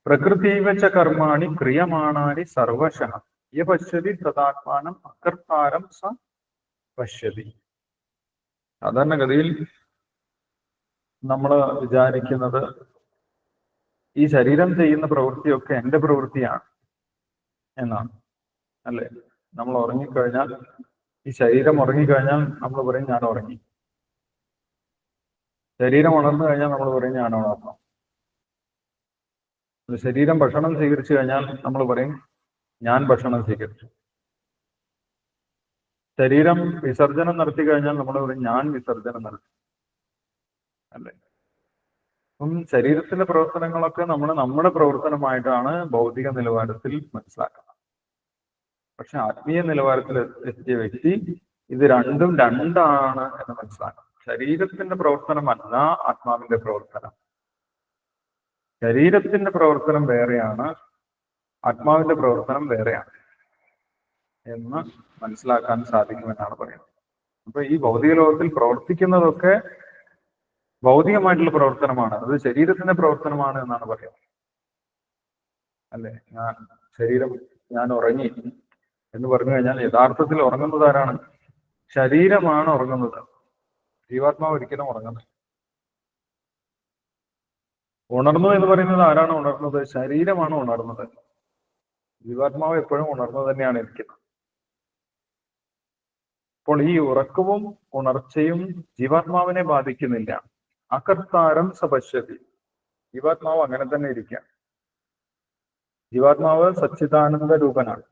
പ്രകൃതിവച്ച കർമാണി ക്രിയമാണാനി സർവശഃ യ പശ്യതി തദാത്മാനം അകർത്താരം സ പശ്യതി. സാധാരണഗതിയിൽ നമ്മൾ വിചാരിക്കുന്നത് ഈ ശരീരം ചെയ്യുന്ന പ്രവൃത്തിയൊക്കെ എൻ്റെ പ്രവൃത്തിയാണ് എന്നാണ്, അല്ലെ? നമ്മൾ ഉറങ്ങിക്കഴിഞ്ഞാൽ, ഈ ശരീരം ഉറങ്ങിക്കഴിഞ്ഞാൽ നമ്മൾ പറയും ഞാൻ ഉറങ്ങി. ശരീരം ഉണർന്നു കഴിഞ്ഞാൽ നമ്മൾ പറയും ഞാൻ ഉണർന്നു. ശരീരം ഭക്ഷണം സ്വീകരിച്ചു കഴിഞ്ഞാൽ നമ്മൾ പറയും ഞാൻ ഭക്ഷണം സ്വീകരിച്ചു. ശരീരം വിസർജനം നടത്തി കഴിഞ്ഞാൽ നമ്മൾ പറയും ഞാൻ വിസർജനം നടത്തി, അല്ലെ? അപ്പം ശരീരത്തിന്റെ പ്രവർത്തനങ്ങളൊക്കെ നമ്മൾ നമ്മുടെ പ്രവർത്തനമായിട്ടാണ് ഭൗതിക നിലവാരത്തിൽ മനസ്സിലാക്കുന്നത്. പക്ഷെ ആത്മീയ നിലവാരത്തിൽ എത്തിയ വ്യക്തി ഇത് രണ്ടും രണ്ടാണ് എന്ന് മനസ്സിലാക്കണം. ശരീരത്തിന്റെ പ്രവർത്തനമല്ല ആത്മാവിന്റെ പ്രവർത്തനം. ശരീരത്തിന്റെ പ്രവർത്തനം വേറെയാണ്, ആത്മാവിന്റെ പ്രവർത്തനം വേറെയാണ് എന്ന് മനസ്സിലാക്കാൻ സാധിക്കുമെന്നാണ് പറയുന്നത്. അപ്പൊ ഈ ഭൗതിക ലോകത്തിൽ പ്രവർത്തിക്കുന്നതൊക്കെ ഭൗതികമായിട്ടുള്ള പ്രവർത്തനമാണ്, അത് ശരീരത്തിന്റെ പ്രവർത്തനമാണ് എന്നാണ് പറയുന്നത്, അല്ലെ? ഞാൻ ഉറങ്ങി എന്ന് പറഞ്ഞു കഴിഞ്ഞാൽ യഥാർത്ഥത്തിൽ ഉറങ്ങുന്നത് ആരാണ്? ശരീരമാണ് ഉറങ്ങുന്നത്, ജീവാത്മാവ് ഒരിക്കലും ഉറങ്ങുന്നത്. ഉണർന്നു എന്ന് പറയുന്നത് ആരാണ് ഉണർന്നത്? ശരീരമാണ് ഉണർന്നത്. ജീവാത്മാവ് എപ്പോഴും ഉണർന്നു തന്നെയാണ് ഇരിക്കുന്നത്. അപ്പോൾ ഈ ഉറക്കവും ഉണർച്ചയും ജീവാത്മാവിനെ ബാധിക്കുന്നില്ല. അകർത്താരം സപശ്യതി. ജീവാത്മാവ് അങ്ങനെ തന്നെ ഇരിക്കുക. ജീവാത്മാവ് സച്ചിദാനന്ദ രൂപനാണ്.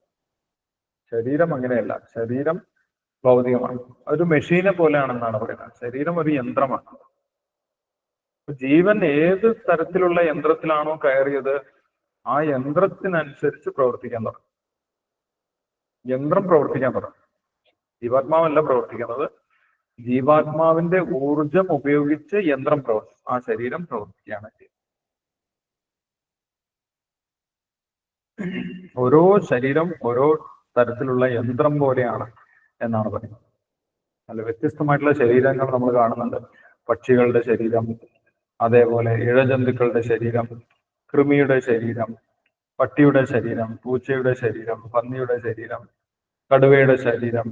ശരീരം അങ്ങനെയല്ല. ശരീരം ഭൗതികമാണ്, അതൊരു മെഷീനെ പോലെയാണെന്നാണ് പറയുന്നത്. ശരീരം ഒരു യന്ത്രമാണ്. ജീവൻ ഏത് തരത്തിലുള്ള യന്ത്രത്തിലാണോ കയറിയത് ആ യന്ത്രത്തിനനുസരിച്ച് പ്രവർത്തിക്കാൻ തുടങ്ങും. യന്ത്രം പ്രവർത്തിക്കാൻ തുടങ്ങും. ജീവാത്മാവല്ല പ്രവർത്തിക്കുന്നത്, ജീവാത്മാവിന്റെ ഊർജം ഉപയോഗിച്ച് യന്ത്രം പ്രവർത്തിക്കും. ആ ശരീരം പ്രവർത്തിക്കുകയാണ് ചെയ്യുന്നത്. ഓരോ ശരീരം ഓരോ തരത്തിലുള്ള യന്ത്രം പോലെയാണ് എന്നാണ് പറയുന്നത്. അല്ല, വ്യത്യസ്തമായിട്ടുള്ള ശരീരങ്ങൾ നമ്മൾ കാണുന്നുണ്ട്. പക്ഷികളുടെ ശരീരം, അതേപോലെ ഇഴജന്തുക്കളുടെ ശരീരം, കൃമിയുടെ ശരീരം, പട്ടിയുടെ ശരീരം, പൂച്ചയുടെ ശരീരം, പന്നിയുടെ ശരീരം, കടുവയുടെ ശരീരം,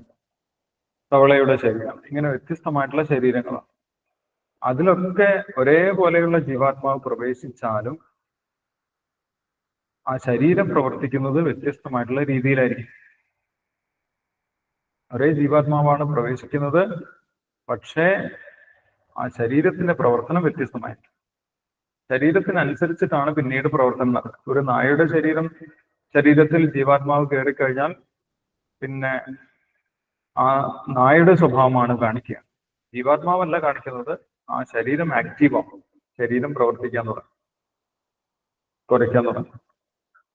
തവളയുടെ ശരീരം, ഇങ്ങനെ വ്യത്യസ്തമായിട്ടുള്ള ശരീരങ്ങളാണ്. അതിലൊക്കെ ഒരേപോലെയുള്ള ജീവാത്മാവ് പ്രവേശിച്ചാലും ആ ശരീരം പ്രവർത്തിക്കുന്നത് വ്യത്യസ്തമായിട്ടുള്ള രീതിയിലായിരിക്കും. ഒരേ ജീവാത്മാവാണ് പ്രവേശിക്കുന്നത്, പക്ഷേ ആ ശരീരത്തിന്റെ പ്രവർത്തനം വ്യത്യസ്തമായിരിക്കും. ശരീരത്തിനനുസരിച്ചിട്ടാണ് പിന്നീട് പ്രവർത്തനം നടക്കുന്നത്. ഒരു നായയുടെ ശരീരത്തിൽ ജീവാത്മാവ് കയറിക്കഴിഞ്ഞാൽ പിന്നെ ആ നായയുടെ സ്വഭാവമാണ് കാണിക്കുക. ജീവാത്മാവല്ല കാണിക്കുന്നത്. ആ ശരീരം ആക്റ്റീവാകും, ശരീരം പ്രവർത്തിക്കാൻ തുടങ്ങും, കുറയ്ക്കാൻ തുടങ്ങും.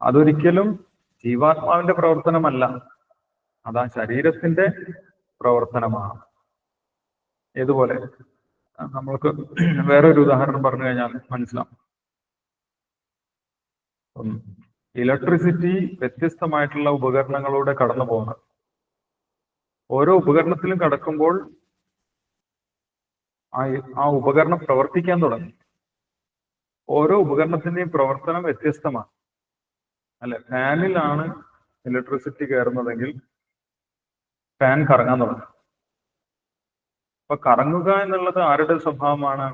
അതൊരിക്കലും ജീവാത്മാവിന്റെ പ്രവർത്തനമല്ല, അതാ ശരീരത്തിന്റെ പ്രവർത്തനമാണ്. ഏതുപോലെ നമ്മൾക്ക് വേറൊരു ഉദാഹരണം പറഞ്ഞു കഴിഞ്ഞാൽ മനസ്സിലാവും. ഇലക്ട്രിസിറ്റി വ്യത്യസ്തമായിട്ടുള്ള ഉപകരണങ്ങളിലൂടെ കടന്നു പോകുന്നത്. ഓരോ ഉപകരണത്തിലും കടക്കുമ്പോൾ ആ ഉപകരണം പ്രവർത്തിക്കാൻ തുടങ്ങി. ഓരോ ഉപകരണത്തിന്റെയും പ്രവർത്തനം വ്യത്യസ്തമാണ്, അല്ലെ? ഫാനിലാണ് ഇലക്ട്രിസിറ്റി കയറുന്നതെങ്കിൽ ഫാൻ കറങ്ങാൻ തുടങ്ങും. അപ്പൊ കറങ്ങുക എന്നുള്ളത് ആരുടെ സ്വഭാവമാണ്?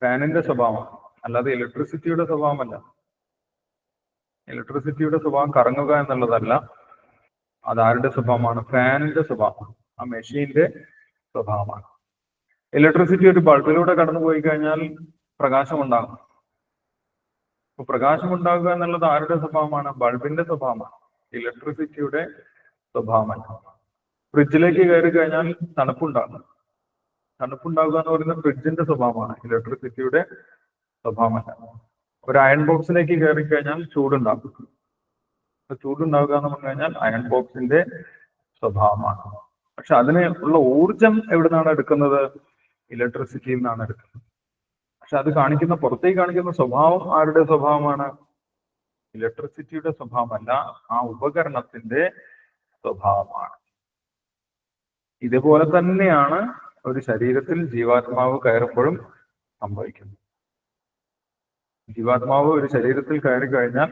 ഫാനിന്റെ സ്വഭാവമാണ്, അല്ലാതെ ഇലക്ട്രിസിറ്റിയുടെ സ്വഭാവമല്ല. ഇലക്ട്രിസിറ്റിയുടെ സ്വഭാവം കറങ്ങുക എന്നുള്ളതല്ല. അതാരുടെ സ്വഭാവമാണ്? ഫാനിന്റെ സ്വഭാവമാണ്, ആ മെഷീന്റെ സ്വഭാവമാണ്. ഇലക്ട്രിസിറ്റി ഒരു ബൾബിലൂടെ കടന്നു പോയി കഴിഞ്ഞാൽ പ്രകാശം ഉണ്ടാകും. അപ്പൊ പ്രകാശം ഉണ്ടാകുക എന്നുള്ളത് ആരുടെ സ്വഭാവമാണ്? ബൾബിന്റെ സ്വഭാവമാണ്, ഇലക്ട്രിസിറ്റിയുടെ സ്വഭാവമല്ല. ഫ്രിഡ്ജിലേക്ക് കയറി കഴിഞ്ഞാൽ തണുപ്പുണ്ടാകും. തണുപ്പുണ്ടാവുക എന്ന് പറയുന്നത് ഫ്രിഡ്ജിന്റെ സ്വഭാവമാണ്, ഇലക്ട്രിസിറ്റിയുടെ സ്വഭാവമല്ല. ഒരു അയൺ ബോക്സിലേക്ക് കയറി കഴിഞ്ഞാൽ ചൂടുണ്ടാകും. ചൂടുണ്ടാവുക എന്ന് പറഞ്ഞു കഴിഞ്ഞാൽ അയൺ ബോക്സിന്റെ സ്വഭാവമാണ്. പക്ഷെ അതിന് ഉള്ള ഊർജം എവിടെ നിന്നാണ് എടുക്കുന്നത്? ഇലക്ട്രിസിറ്റിയിൽ നിന്നാണ് എടുക്കുന്നത്. പക്ഷെ അത് കാണിക്കുന്ന, പുറത്തേക്ക് കാണിക്കുന്ന സ്വഭാവം ആരുടെ സ്വഭാവമാണ്? ഇലക്ട്രിസിറ്റിയുടെ സ്വഭാവമല്ല, ആ ഉപകരണത്തിന്റെ സ്വഭാവമാണ്. ഇതുപോലെ തന്നെയാണ് ഒരു ശരീരത്തിൽ ജീവാത്മാവ് കയറുമ്പോഴും സംഭവിക്കുന്നത്. ജീവാത്മാവ് ഒരു ശരീരത്തിൽ കയറി കഴിഞ്ഞാൽ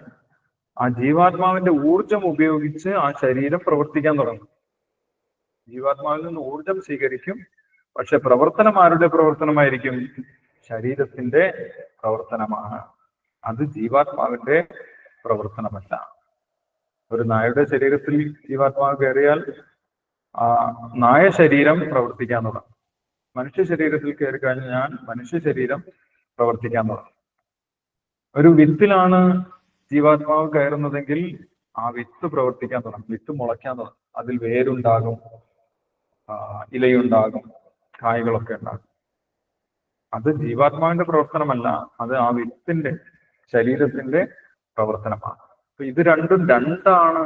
ആ ജീവാത്മാവിന്റെ ഊർജം ഉപയോഗിച്ച് ആ ശരീരം പ്രവർത്തിക്കാൻ തുടങ്ങും. ജീവാത്മാവിൽ നിന്ന് ഊർജം സ്വീകരിക്കും. പക്ഷെ പ്രവർത്തനം ആരുടെ പ്രവർത്തനമായിരിക്കും? ശരീരത്തിന്റെ പ്രവർത്തനമാണ്. അത് ജീവാത്മാവിന്റെ പ്രവർത്തനമല്ല. ഒരു നായയുടെ ശരീരത്തിൽ ജീവാത്മാവ് കയറിയാൽ ആ നായ ശരീരം പ്രവർത്തിക്കാൻ തുടങ്ങും. മനുഷ്യ ശരീരത്തിൽ കയറി കഴിഞ്ഞാൽ മനുഷ്യ ശരീരം പ്രവർത്തിക്കാൻ തുടങ്ങും. ഒരു വിത്തിലാണ് ജീവാത്മാവ് കയറുന്നതെങ്കിൽ ആ വിത്ത് പ്രവർത്തിക്കാൻ തുടങ്ങും, വിത്ത് മുളയ്ക്കാൻ തുടങ്ങും. അതിൽ വേരുണ്ടാകും, ഇലയുണ്ടാകും, കായ്കളൊക്കെ ഉണ്ടാകും. അത് ജീവാത്മാവിന്റെ പ്രവർത്തനമല്ല, അത് ആ വിത്തിന്റെ ശരീരത്തിന്റെ പ്രവർത്തനമാണ്. അപ്പൊ ഇത് രണ്ടും രണ്ടാണ്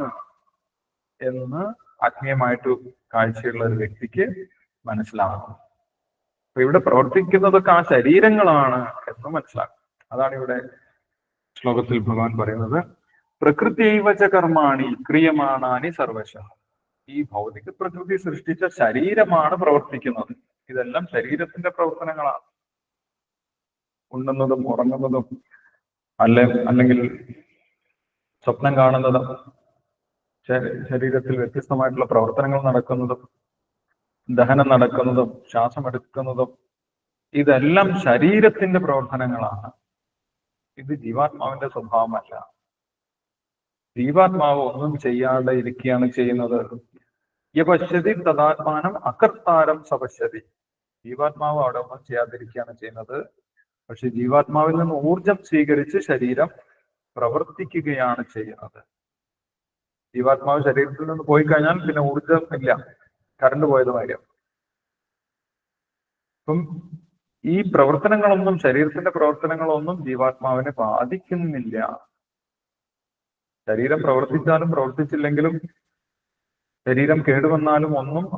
എന്ന് ആത്മീയമായിട്ട് കാഴ്ചയുള്ള ഒരു വ്യക്തിക്ക് മനസ്സിലാകും. അപ്പൊ ഇവിടെ പ്രവർത്തിക്കുന്നതൊക്കെ ആ ശരീരങ്ങളാണ് എന്ന് മനസ്സിലാക്കും. അതാണ് ഇവിടെ ശ്ലോകത്തിൽ ഭഗവാൻ പറയുന്നത്. പ്രകൃതിവച കർമാണി ക്രിയമാണാനി സർവശ. ഈ ഭൗതിക പ്രകൃതി സൃഷ്ടിച്ച ശരീരമാണ് പ്രവർത്തിക്കുന്നത്. ഇതെല്ലാം ശരീരത്തിന്റെ പ്രവർത്തനങ്ങളാണ്. ഉണ്ണുന്നതും ഉറങ്ങുന്നതും അല്ലെങ്കിൽ സ്വപ്നം കാണുന്നതും ശരീരത്തിൽ വ്യത്യസ്തമായിട്ടുള്ള പ്രവർത്തനങ്ങൾ നടക്കുന്നതും ദഹനം നടക്കുന്നതും ശ്വാസമെടുക്കുന്നതും ഇതെല്ലാം ശരീരത്തിന്റെ പ്രവർത്തനങ്ങളാണ്. ഇത് ജീവാത്മാവിന്റെ സ്വഭാവമല്ല. ജീവാത്മാവ് ഒന്നും ചെയ്യാതെ ഇരിക്കുകയാണ് ചെയ്യുന്നത്. യപശ്യതി തദാത്മാനം അകർത്താരം സപശ്യതി. ജീവാത്മാവ് അവിടെ ഒന്നും ചെയ്യാതിരിക്കുകയാണ് ചെയ്യുന്നത്. പക്ഷെ ജീവാത്മാവിൽ നിന്ന് ഊർജം സ്വീകരിച്ച് ശരീരം പ്രവർത്തിക്കുകയാണ് ചെയ്യുന്നത്. ജീവാത്മാവ് ശരീരത്തിൽ നിന്ന് പോയി കഴിഞ്ഞാൽ പിന്നെ ഊർജം ഇല്ല, കറണ്ട് പോയത് കാര്യം. അപ്പം ഈ പ്രവർത്തനങ്ങളൊന്നും, ശരീരത്തിന്റെ പ്രവർത്തനങ്ങളൊന്നും ജീവാത്മാവിനെ ബാധിക്കുന്നില്ല. ശരീരം പ്രവർത്തിച്ചാലും പ്രവർത്തിച്ചില്ലെങ്കിലും, ശരീരം കേടുവന്നാലും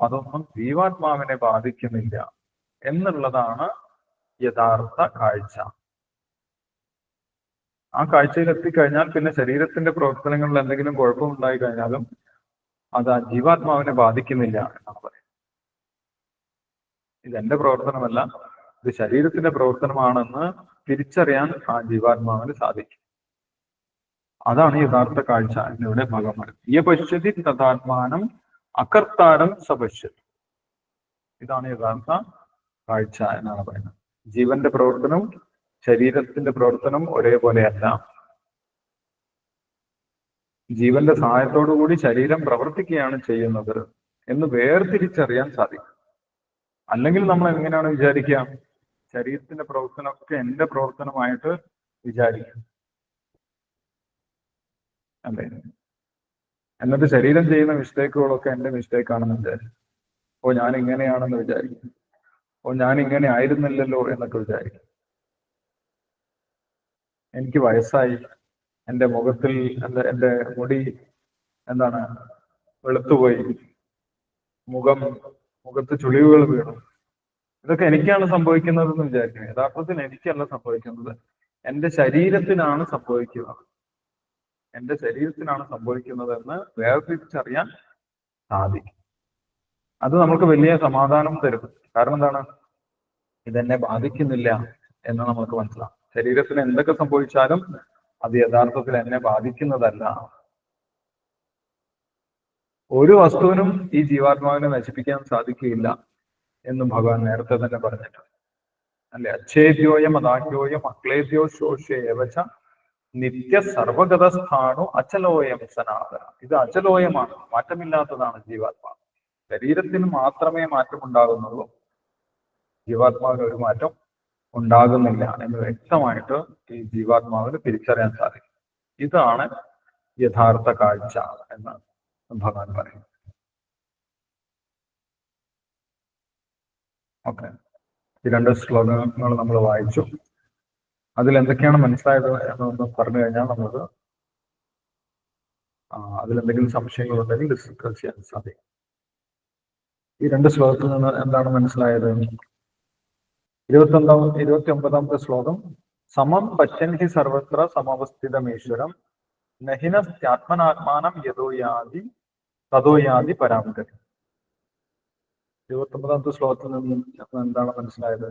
അതൊന്നും ജീവാത്മാവിനെ ബാധിക്കുന്നില്ല എന്നുള്ളതാണ് യഥാർത്ഥ കാഴ്ച. ആ കാഴ്ചയിൽ എത്തിക്കഴിഞ്ഞാൽ പിന്നെ ശരീരത്തിന്റെ പ്രവർത്തനങ്ങളിൽ എന്തെങ്കിലും കുഴപ്പമുണ്ടായി കഴിഞ്ഞാലും അത് ആ ജീവാത്മാവിനെ ബാധിക്കുന്നില്ല എന്നാണ് പറയുന്നത്. ഇതെന്റെ പ്രവർത്തനമല്ല, ഇത് ശരീരത്തിന്റെ പ്രവർത്തനമാണെന്ന് തിരിച്ചറിയാൻ ആ ജീവാത്മാവിന് സാധിക്കും. അതാണ് യഥാർത്ഥ കാഴ്ച എന്നിവിടെ ഭഗവാൻ പറയുന്നത്. യപശ്യതി തഥാത്മാനം അകർത്താരം സപശ്യതി. ഇതാണ് യഥാർത്ഥ കാഴ്ച എന്നാണ് പറയുന്നത്. ജീവന്റെ പ്രവർത്തനവും ശരീരത്തിന്റെ പ്രവർത്തനം ഒരേപോലെയല്ല. ജീവന്റെ സഹായത്തോടുകൂടി ശരീരം പ്രവർത്തിക്കുകയാണ് ചെയ്യുന്നത് എന്ന് വേർതിരിച്ചറിയാൻ സാധിക്കും. അല്ലെങ്കിൽ നമ്മൾ എങ്ങനെയാണ് വിചാരിക്കുക? ശരീരത്തിന്റെ പ്രവർത്തനമൊക്കെ എന്റെ പ്രവർത്തനമായിട്ട് വിചാരിക്കും അല്ലേ? എന്നിട്ട് ശരീരം ചെയ്യുന്ന മിസ്റ്റേക്കുകളൊക്കെ എന്റെ മിസ്റ്റേക്കാണെന്ന് വിചാരിക്കും. ഓ ഞാൻ ഇങ്ങനെയാണെന്ന് വിചാരിക്കും. ഓ ഞാൻ ഇങ്ങനെ ആയിരുന്നില്ലല്ലോ എന്നൊക്കെ വിചാരിക്കും. എനിക്ക് വയസ്സായി, എൻ്റെ മുഖത്തിൽ എൻ്റെ മുടി വെളുത്തുപോയി, മുഖത്ത് ചുളിവുകൾ വീണു, ഇതൊക്കെ എനിക്കാണ് സംഭവിക്കുന്നതെന്ന് വിചാരിക്കുന്നത്. യഥാർത്ഥത്തിൽ എനിക്കല്ല സംഭവിക്കുന്നത്, എൻ്റെ ശരീരത്തിനാണ് സംഭവിക്കുന്നത്. എൻ്റെ ശരീരത്തിനാണ് സംഭവിക്കുന്നതെന്ന് വേർതിരിച്ചറിയാൻ സാധിക്കും. അത് നമുക്ക് വലിയ സമാധാനം തരും. കാരണം എന്താണ്? ഇതെന്നെ ബാധിക്കുന്നില്ല എന്ന് നമുക്ക് മനസ്സിലാവും. ശരീരത്തിന് എന്തൊക്കെ സംഭവിച്ചാലും അത് യഥാർത്ഥത്തിൽ എന്നെ ബാധിക്കുന്നതല്ല. ഒരു വസ്തുവിനും ഈ ജീവാത്മാവിനെ നശിപ്പിക്കാൻ സാധിക്കുകയില്ല എന്നും ഭഗവാൻ നേരത്തെ തന്നെ പറഞ്ഞിട്ടുണ്ട് അല്ലെ? അച്ഛേദ്യോയം അദാഹ്യോയം അക്ലേദ്യോ ശോഷ്യേവച നിത്യ സർവഗതസ്ഥാണു അചലോയം സനാതന. ഇത് അചലോയമാണ്, മാറ്റമില്ലാത്തതാണ് ജീവാത്മാവ്. ശരീരത്തിന് മാത്രമേ മാറ്റം ഉണ്ടാകുന്നുള്ളൂ, ജീവാത്മാവിന് ഒരു മാറ്റം ഉണ്ടാകുന്നില്ല എന്ന് വ്യക്തമായിട്ട് ഈ ജീവാത്മാവിന് തിരിച്ചറിയാൻ സാധിക്കും. ഇതാണ് യഥാർത്ഥ കാഴ്ച എന്ന് ഭഗവാൻ പറയുന്നു. ഓക്കെ. ഈ 2 ശ്ലോകങ്ങൾ നമ്മൾ വായിച്ചു. അതിൽ എന്തൊക്കെയാണ് മനസ്സിലായത് എന്നൊന്ന് പറഞ്ഞു കഴിഞ്ഞാൽ നമുക്ക് അതിലെന്തെങ്കിലും സംശയങ്ങളുണ്ടെങ്കിൽ ഡിസ്കസ് ചെയ്യാൻ സാധിക്കും. ഈ 2 ശ്ലോകത്തിൽ നിന്ന് എന്താണ് മനസ്സിലായത്? 29ാമത്തെ ശ്ലോകം, സമം പശ്യൻ ഹി സർവത്ര സമവസ്ഥിതമീശ്വരം നഹിനസ്ത്യാത്മനാത്മാനം തതോ യാതി പരാമഗതി. 29ാമത്തെ ശ്ലോകത്തിൽ നിന്ന് എന്താണ് മനസ്സിലായത്?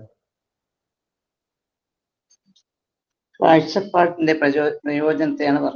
കാഴ്ചപ്പാടിന്റെ പ്രയോജനത്തെയാണ് പറഞ്ഞത്.